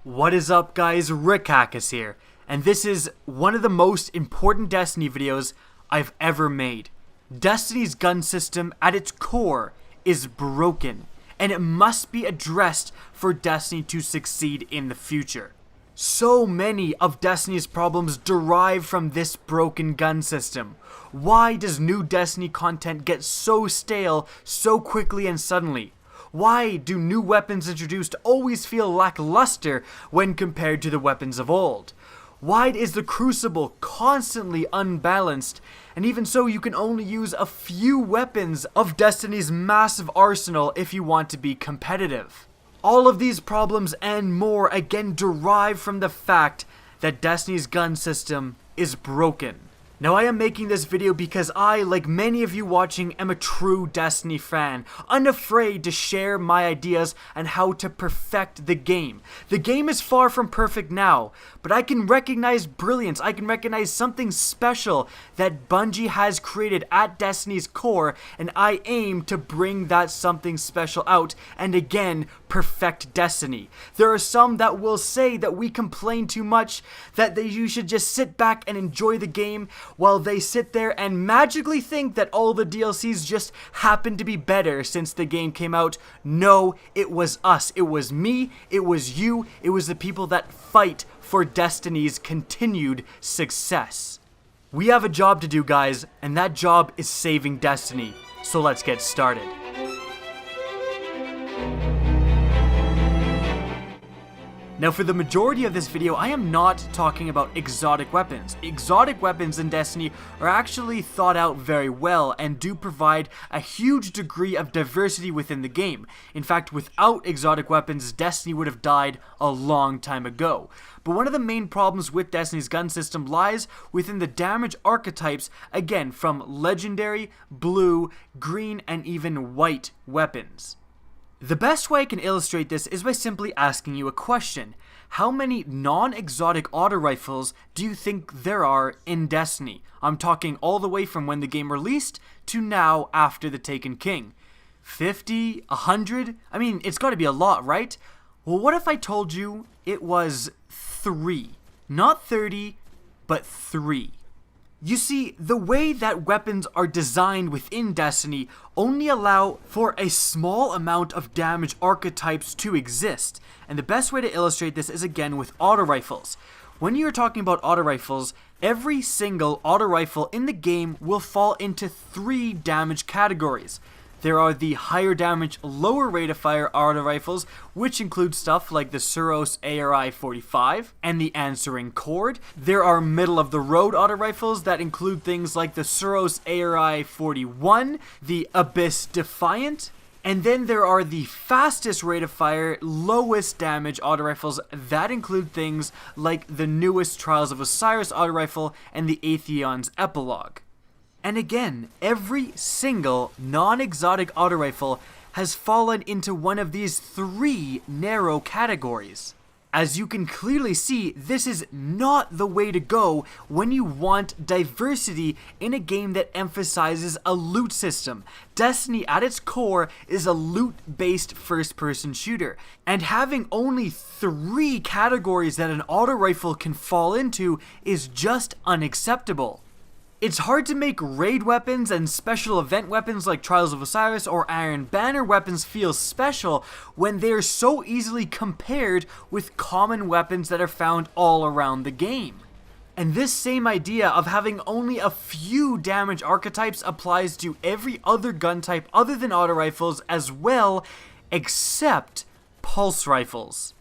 What is up, guys? Rick Hackus here, and this is one of the most important Destiny videos I've ever made. Destiny's gun system at its core is broken, and it must be addressed for Destiny to succeed in the future. So many of Destiny's problems derive from this broken gun system. Why does new Destiny content get so stale so quickly and suddenly? Why do new weapons introduced always feel lackluster when compared to the weapons of old? Why is the Crucible constantly unbalanced? And even so, you can only use a few weapons of Destiny's massive arsenal if you want to be competitive. All of these problems and more again derive from the fact that Destiny's gun system is broken. Now, I am making this video because I, like many of you watching, am a true Destiny fan, unafraid to share my ideas on how to perfect the game. The game is far from perfect now, but I can recognize brilliance, I can recognize something special that Bungie has created at Destiny's core, and I aim to bring that something special out, and again, perfect Destiny. There are some that will say that we complain too much, that you should just sit back and enjoy the game, while they sit there and magically think that all the DLCs just happen to be better since the game came out. No, it was us. It was me. It was you. It was the people that fight for Destiny's continued success. We have a job to do, guys, and that job is saving Destiny. So let's get started. Now, for the majority of this video, I am not talking about exotic weapons. Exotic weapons in Destiny are actually thought out very well and do provide a huge degree of diversity within the game. In fact, without exotic weapons, Destiny would have died a long time ago. But one of the main problems with Destiny's gun system lies within the damage archetypes, again, from legendary, blue, green, and even white weapons. The best way I can illustrate this is by simply asking you a question. How many non-exotic auto rifles do you think there are in Destiny? I'm talking all the way from when the game released to now after the Taken King. 50? 100? I mean, it's gotta be a lot, right? Well, what if I told you it was 3? Not 30, but 3. You see, the way that weapons are designed within Destiny only allow for a small amount of damage archetypes to exist, and the best way to illustrate this is again with auto rifles. When you're talking about auto rifles, every single auto rifle in the game will fall into 3 damage categories. There are the higher damage, lower rate of fire auto rifles, which include stuff like the Suros ARI-45 and the Answering Cord. There are middle of the road auto rifles that include things like the Suros ARI-41, the Abyss Defiant, and then there are the fastest rate of fire, lowest damage auto rifles that include things like the newest Trials of Osiris auto rifle and the Atheon's Epilogue. And again, every single non-exotic auto rifle has fallen into one of these 3 narrow categories. As you can clearly see, this is not the way to go when you want diversity in a game that emphasizes a loot system. Destiny at its core is a loot-based first-person shooter, and having only 3 categories that an auto rifle can fall into is just unacceptable. It's hard to make raid weapons and special event weapons like Trials of Osiris or Iron Banner weapons feel special when they are so easily compared with common weapons that are found all around the game. And this same idea of having only a few damage archetypes applies to every other gun type other than auto rifles as well, except pulse rifles.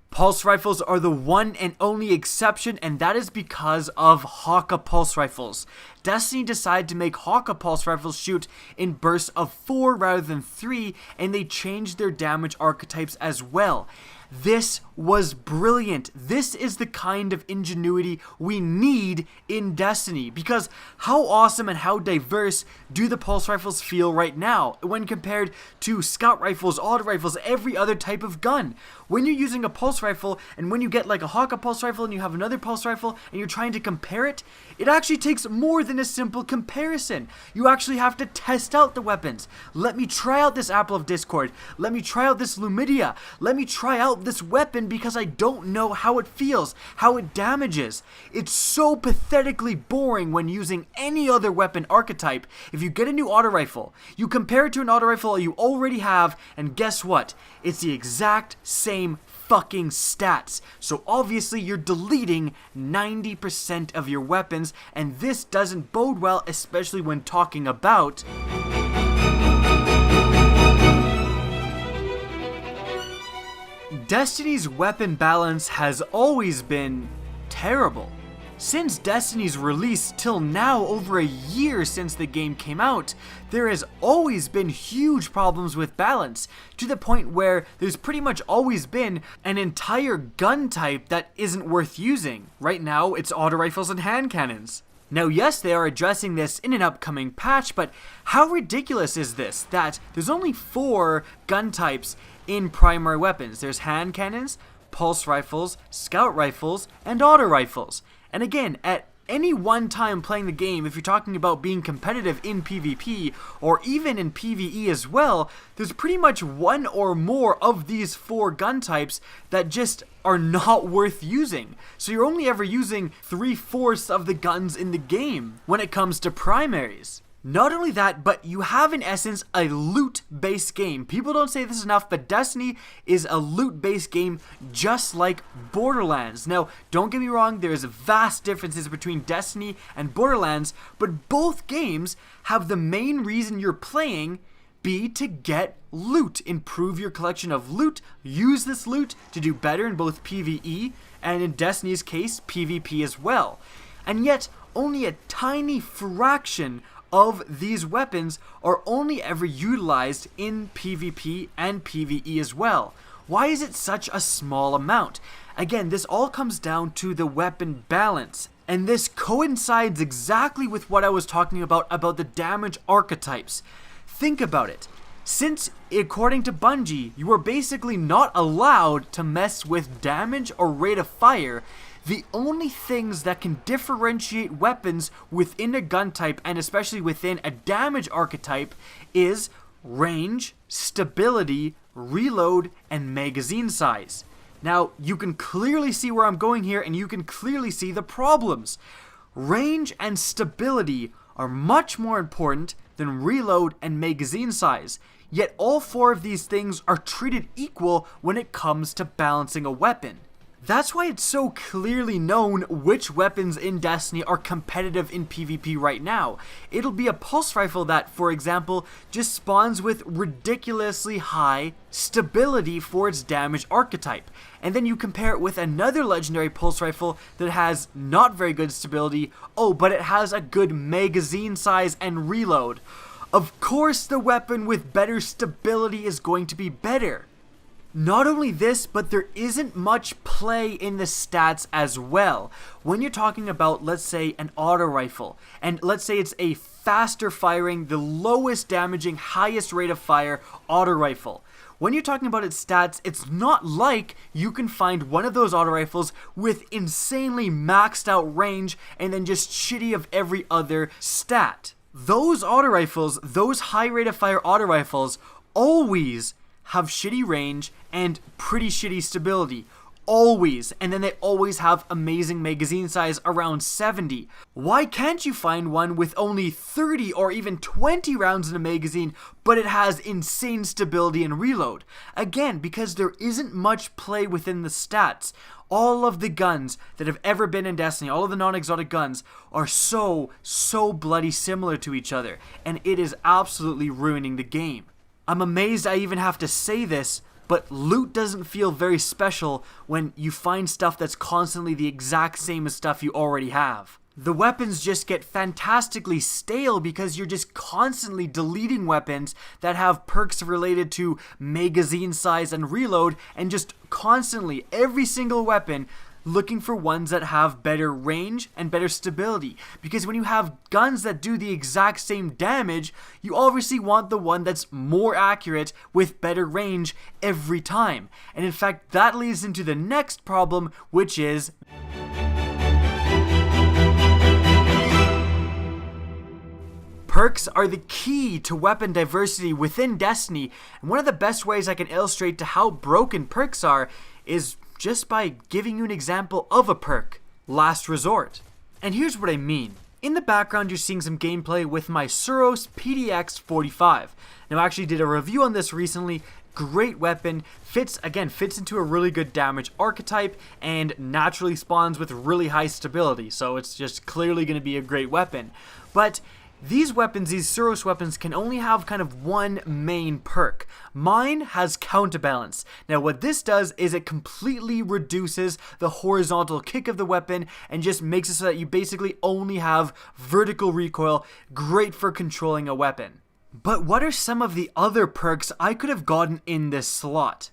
Pulse rifles are the one and only exception, and that is because of Haka pulse rifles. Destiny decided to make Haka pulse rifles shoot in bursts of 4 rather than 3, and they changed their damage archetypes as well. This was brilliant. This is the kind of ingenuity we need in Destiny, because how awesome and how diverse do the pulse rifles feel right now when compared to scout rifles, auto rifles, every other type of gun? When you're using a pulse rifle and when you get like a Haka pulse rifle and you have another pulse rifle and you're trying to compare it, it actually takes more than than a simple comparison. You actually have to test out the weapons. Let me try out this Apple of Discord. Let me try out this Lumidia. Let me try out this weapon because I don't know how it feels, how it damages. It's so pathetically boring when using any other weapon archetype. If you get a new auto rifle, you compare it to an auto rifle you already have, and guess what? It's the exact same fucking stats. So obviously you're deleting 90% of your weapons, and this doesn't bode well, especially when talking about Destiny's weapon balance has always been terrible. Since Destiny's release till now, over a year since the game came out, there has always been huge problems with balance, to the point where there's pretty much always been an entire gun type that isn't worth using. Right now, it's auto rifles and hand cannons. Now yes, they are addressing this in an upcoming patch, but how ridiculous is this that there's only 4 gun types in primary weapons? There's hand cannons, pulse rifles, scout rifles, and auto rifles. And again, at any one time playing the game, if you're talking about being competitive in PvP, or even in PvE as well, there's pretty much one or more of these 4 gun types that just are not worth using. So you're only ever using 3/4 of the guns in the game when it comes to primaries. Not only that, but you have in essence a loot-based game. People don't say this enough, but Destiny is a loot-based game just like Borderlands. Now, don't get me wrong, there is vast differences between Destiny and Borderlands, but both games have the main reason you're playing be to get loot. Improve your collection of loot, use this loot to do better in both PvE and in Destiny's case, PvP as well. And yet, only a tiny fraction of these weapons are only ever utilized in PvP and PvE as well. Why is it such a small amount? Again, this all comes down to the weapon balance, and this coincides exactly with what I was talking about the damage archetypes. Think about it. Since, according to Bungie, you are basically not allowed to mess with damage or rate of fire, the only things that can differentiate weapons within a gun type, and especially within a damage archetype, is range, stability, reload, and magazine size. Now, you can clearly see where I'm going here, and you can clearly see the problems. Range and stability are much more important than reload and magazine size, yet all 4 of these things are treated equal when it comes to balancing a weapon. That's why it's so clearly known which weapons in Destiny are competitive in PvP right now. It'll be a pulse rifle that, for example, just spawns with ridiculously high stability for its damage archetype. And then you compare it with another legendary pulse rifle that has not very good stability, but it has a good magazine size and reload. Of course the weapon with better stability is going to be better. Not only this, but there isn't much play in the stats as well. When you're talking about, let's say, an auto rifle, and let's say it's a faster firing, the lowest damaging, highest rate of fire auto rifle. When you're talking about its stats, it's not like you can find one of those auto rifles with insanely maxed out range and then just shitty of every other stat. Those auto rifles, those high rate of fire auto rifles, always have shitty range and pretty shitty stability. Always. And then they always have amazing magazine size around 70. Why can't you find one with only 30 or even 20 rounds in a magazine, but it has insane stability and reload? Again, because there isn't much play within the stats. All of the guns that have ever been in Destiny, all of the non-exotic guns, are so bloody similar to each other, and it is absolutely ruining the game. I'm amazed I even have to say this, but loot doesn't feel very special when you find stuff that's constantly the exact same as stuff you already have. The weapons just get fantastically stale because you're just constantly deleting weapons that have perks related to magazine size and reload, and just constantly, every single weapon, looking for ones that have better range and better stability. Because when you have guns that do the exact same damage, you obviously want the one that's more accurate with better range every time. And in fact, that leads into the next problem, which is Perks are the key to weapon diversity within Destiny, and one of the best ways I can illustrate to how broken perks are is just by giving you an example of a perk, Last Resort. And here's what I mean. In the background, you're seeing some gameplay with my Suros PDX 45. Now, I actually did a review on this recently. Great weapon, fits into a really good damage archetype, and naturally spawns with really high stability, so it's just clearly going to be a great weapon. But these weapons, these Suros weapons, can only have kind of one main perk. Mine has Counterbalance. Now what this does is it completely reduces the horizontal kick of the weapon and just makes it so that you basically only have vertical recoil, great for controlling a weapon. But what are some of the other perks I could have gotten in this slot?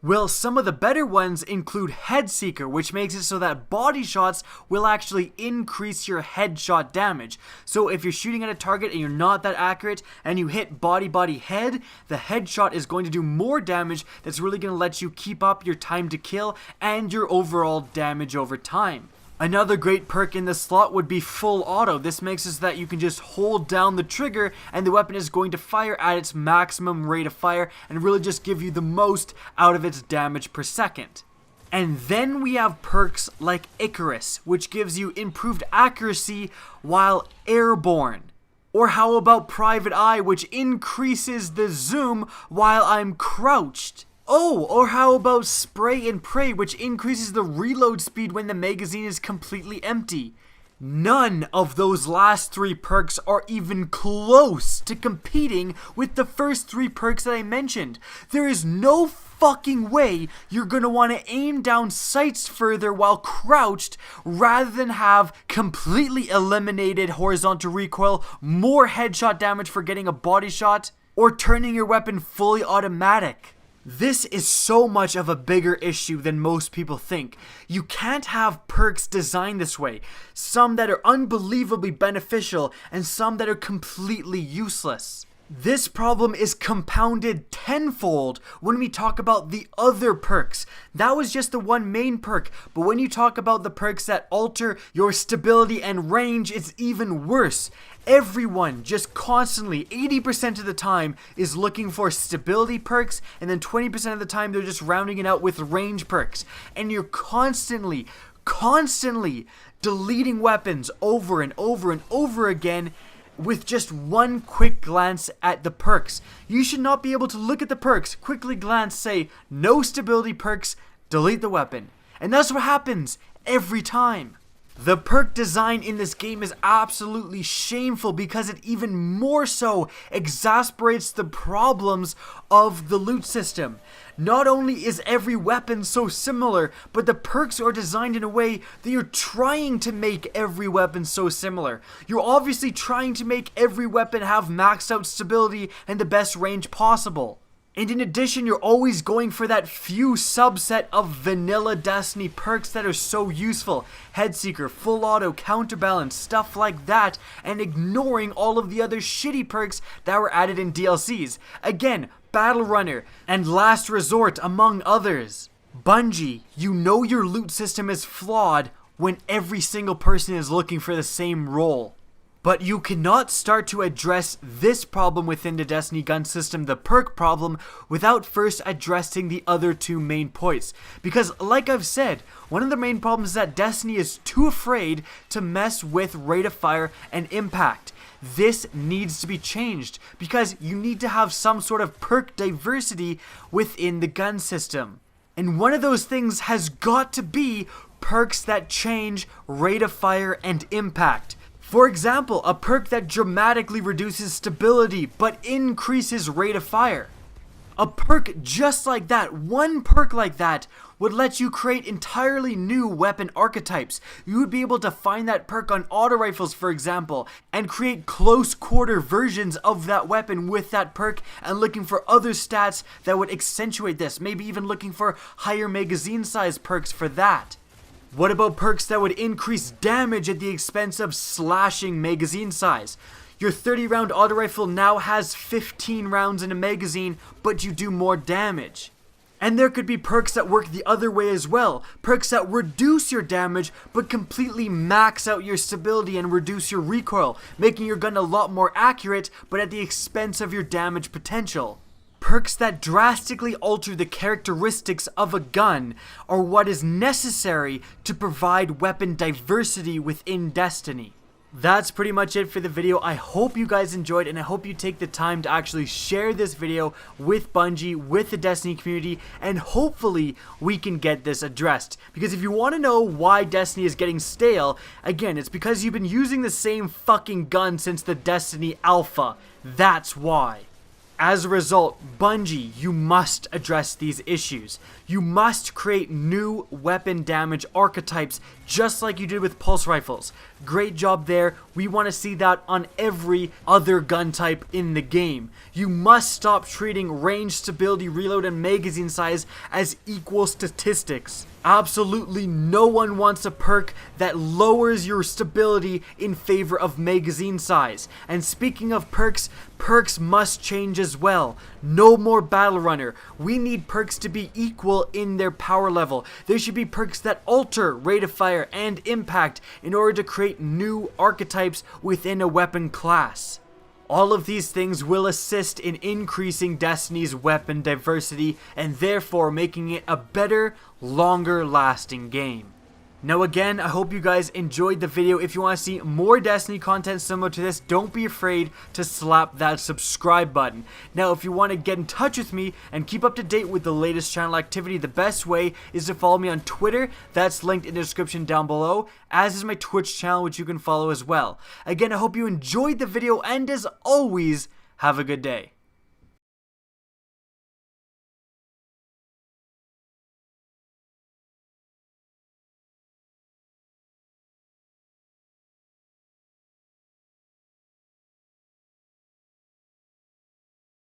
Well, some of the better ones include Headseeker, which makes it so that body shots will actually increase your headshot damage. So if you're shooting at a target and you're not that accurate and you hit body head, the headshot is going to do more damage that's really going to let you keep up your time to kill and your overall damage over time. Another great perk in this slot would be Full Auto. This makes it so that you can just hold down the trigger and the weapon is going to fire at its maximum rate of fire and really just give you the most out of its damage per second. And then we have perks like Icarus, which gives you improved accuracy while airborne. Or how about Private Eye, which increases the zoom while I'm crouched? Oh, or how about Spray and Pray, which increases the reload speed when the magazine is completely empty? None of those last three perks are even close to competing with the first three perks that I mentioned. There is no fucking way you're gonna want to aim down sights further while crouched rather than have completely eliminated horizontal recoil, more headshot damage for getting a body shot, or turning your weapon fully automatic. This is so much of a bigger issue than most people think. You can't have perks designed this way. Some that are unbelievably beneficial and some that are completely useless. This problem is compounded tenfold when we talk about the other perks. That was just the one main perk, but when you talk about the perks that alter your stability and range, it's even worse. Everyone just constantly, 80% of the time, is looking for stability perks, and then 20% of the time they're just rounding it out with range perks. And you're constantly deleting weapons over and over again with just one quick glance at the perks. You should not be able to look at the perks, quickly glance, say, no stability perks, delete the weapon. And that's what happens every time. The perk design in this game is absolutely shameful because it even more so exasperates the problems of the loot system. Not only is every weapon so similar, but the perks are designed in a way that you're trying to make every weapon so similar. You're obviously trying to make every weapon have maxed out stability and the best range possible. And in addition, you're always going for that few subset of vanilla Destiny perks that are so useful. Headseeker, Full Auto, Counterbalance, stuff like that, and ignoring all of the other shitty perks that were added in DLCs. Again, Battle Runner, and Last Resort, among others. Bungie, you know your loot system is flawed when every single person is looking for the same role. But you cannot start to address this problem within the Destiny gun system, the perk problem, without first addressing the other two main points. Because like I've said, one of the main problems is that Destiny is too afraid to mess with rate of fire and impact. This needs to be changed because you need to have some sort of perk diversity within the gun system. And one of those things has got to be perks that change rate of fire and impact. For example, a perk that dramatically reduces stability but increases rate of fire. A perk just like that, one perk like that, would let you create entirely new weapon archetypes. You would be able to find that perk on auto rifles, for example, and create close quarter versions of that weapon with that perk and looking for other stats that would accentuate this. Maybe even looking for higher magazine size perks for that. What about perks that would increase damage at the expense of slashing magazine size? Your 30 round auto rifle now has 15 rounds in a magazine, but you do more damage. And there could be perks that work the other way as well. Perks that reduce your damage but completely max out your stability and reduce your recoil, making your gun a lot more accurate but at the expense of your damage potential. Perks that drastically alter the characteristics of a gun are what is necessary to provide weapon diversity within Destiny. That's pretty much it for the video. I hope you guys enjoyed, and I hope you take the time to actually share this video with Bungie, with the Destiny community, and hopefully we can get this addressed. Because if you want to know why Destiny is getting stale, again, it's because you've been using the same fucking gun since the Destiny Alpha. That's why. As a result, Bungie, you must address these issues. You must create new weapon damage archetypes just like you did with pulse rifles. Great job there. We want to see that on every other gun type in the game. You must stop treating range, stability, reload, and magazine size as equal statistics. Absolutely no one wants a perk that lowers your stability in favor of magazine size. And speaking of perks, perks must change as well. No more Battle Runner. We need perks to be equal in their power level. There should be perks that alter rate of fire and impact in order to create new archetypes within a weapon class. All of these things will assist in increasing Destiny's weapon diversity and therefore making it a better, longer lasting game. Now again, I hope you guys enjoyed the video. If you want to see more Destiny content similar to this, don't be afraid to slap that subscribe button. Now if you want to get in touch with me and keep up to date with the latest channel activity, the best way is to follow me on Twitter. That's linked in the description down below, as is my Twitch channel, which you can follow as well. Again, I hope you enjoyed the video, and as always, have a good day.